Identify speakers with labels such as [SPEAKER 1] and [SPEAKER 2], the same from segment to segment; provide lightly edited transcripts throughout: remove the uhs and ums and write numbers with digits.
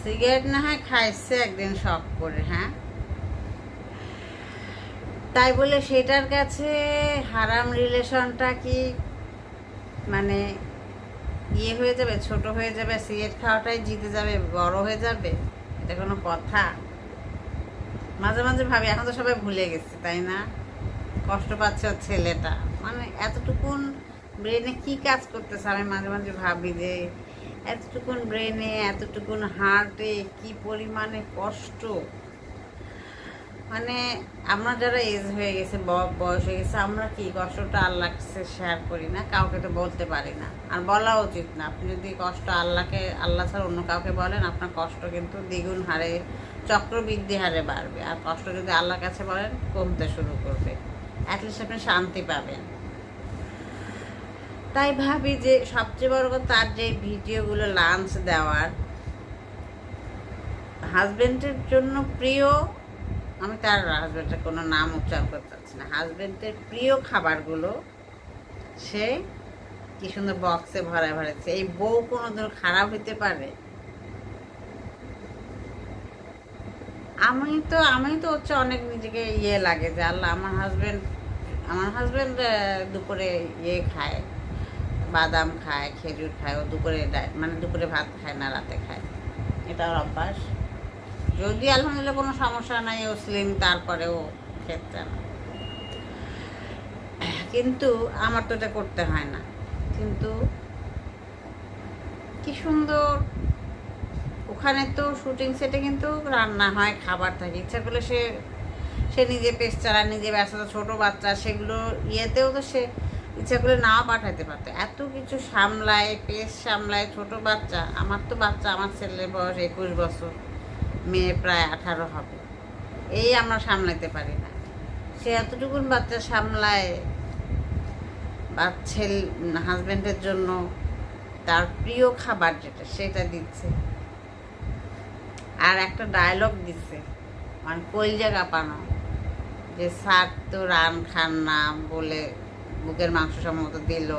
[SPEAKER 1] Cigarette না হয় খাইছে একদিন শখ করে, হ্যাঁ, তাই বলে সেটার কাছে হারাম রিলেশনটা কি মানে ইয়ে হয়ে যাবে, ছোট হয়ে যাবে, সিগারেট খাওয়াটাই জিতে যাবে, বড় হয়ে যাবে? এটা কোনো কথা? মাঝে মাঝে ভাবি এখন তো সবাই ভুলে গেছে, তাই না? কষ্ট পাচ্ছে ওর ছেলেটা, মানে এতটুকুন ব্রেনে কি কাজ করতেছে আমি মাঝে মাঝে ভাবি যে এতটুকুন ব্রেনে এতটুকুন হার্টে কি পরিমাণে কষ্ট। মানে আমরা যারা এজ হয়ে গেছে, বয়স হয়ে গেছে, আমরা কি কষ্টটা আল্লাহর কাছে শেয়ার করি না, কাউকে তো বলতে পারি না, আর বলা উচিত না। আপনি যদি কষ্ট আল্লাহ ছাড়া অন্য কাউকে বলেন, আপনার কষ্ট কিন্তু দ্বিগুণ হারে, চক্রবৃদ্ধি হারে বাড়বে। আর কষ্ট যদি আল্লাহর কাছে বলেন, কমতে শুরু করবে, অ্যাটলিস্ট আপনি শান্তি পাবেন। তাই ভাবি যে সবচেয়ে বড় কথা, তার যে ভিডিওগুলো লাঞ্চ দেওয়ার, হাজবেন্ডের জন্য প্রিয়, আমি তার হাজবেন্ডের কোনো নাম উচ্চারণ করতে চাচ্ছি না, হাজবেন্ডের প্রিয় খাবারগুলো সে কি সুন্দর বক্সে ভরা ভরেছে। এই বউ কোনোদিন খারাপ হইতে পারে? আমি তো হচ্ছে অনেক নিজেকে ইয়ে লাগে যে আল্লাহ, আমার হাজবেন্ড দুপুরে ইয়ে খায়, বাদাম খায়, খেজুর খায়, ও দুপুরে মানে দুপুরে ভাত খায় না, রাতে খায়, এটা ওর অভ্যাস। যদি আলহামদুলিল্লাহ কোনো সমস্যা নাই, ও স্লিম, তারপরেও খেতে না, কিন্তু আমার তো এটা করতে হয় না। কিন্তু কি সুন্দর ওখানে তো শুটিং সেটে কিন্তু রান্না হয়, খাবার থাকে, ইচ্ছা করলে সে সে নিজে পেস চালায়, নিজে ব্যস্ততা, ছোটো বাচ্চা, সেগুলো ইয়েতেও তো সে ইচ্ছা করলে নাও পাঠাতে পারতো। এত কিছু সামলায়, পেস সামলায়, ছোট বাচ্চা। আমার তো বাচ্চা, আমার ছেলের বয়স 21 বছর, মেয়ে প্রায় 18 হবে, এই আমরা সামলাইতে পারি না, সে এতটুকুন বাচ্চা সামলায়। বা হাজব্যান্ডের জন্য তার প্রিয় খাবার যেটা, সেটা দিচ্ছে। আর একটা ডায়লগ দিচ্ছে, মানে কলজা কাঁপানো, যে স্যার তো রান খান না বলে বুকের মাংস সম্ভবত দিল।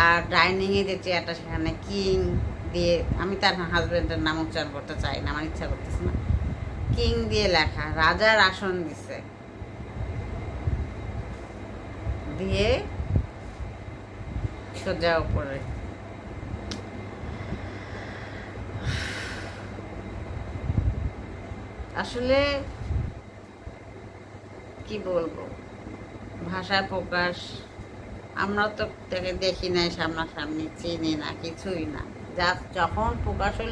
[SPEAKER 1] আর ডাইনিংয়ে যে চেয়ারটা, সেখানে কিং দিয়ে, আমি তার হাজব্যান্ডের নাম উচ্চারণ করতে চাই না, আমার ইচ্ছা করতেছে না, কিং দিয়ে লেখা, রাজার আসন দিছে, দিয়ে সোজা উপরে। আসলে কি বলবো, ভাষায় প্রকাশ, আমরা তো তাকে দেখি নাই সামনাসামনি, চিনি না, কিছুই না, যা যখন প্রকাশ হল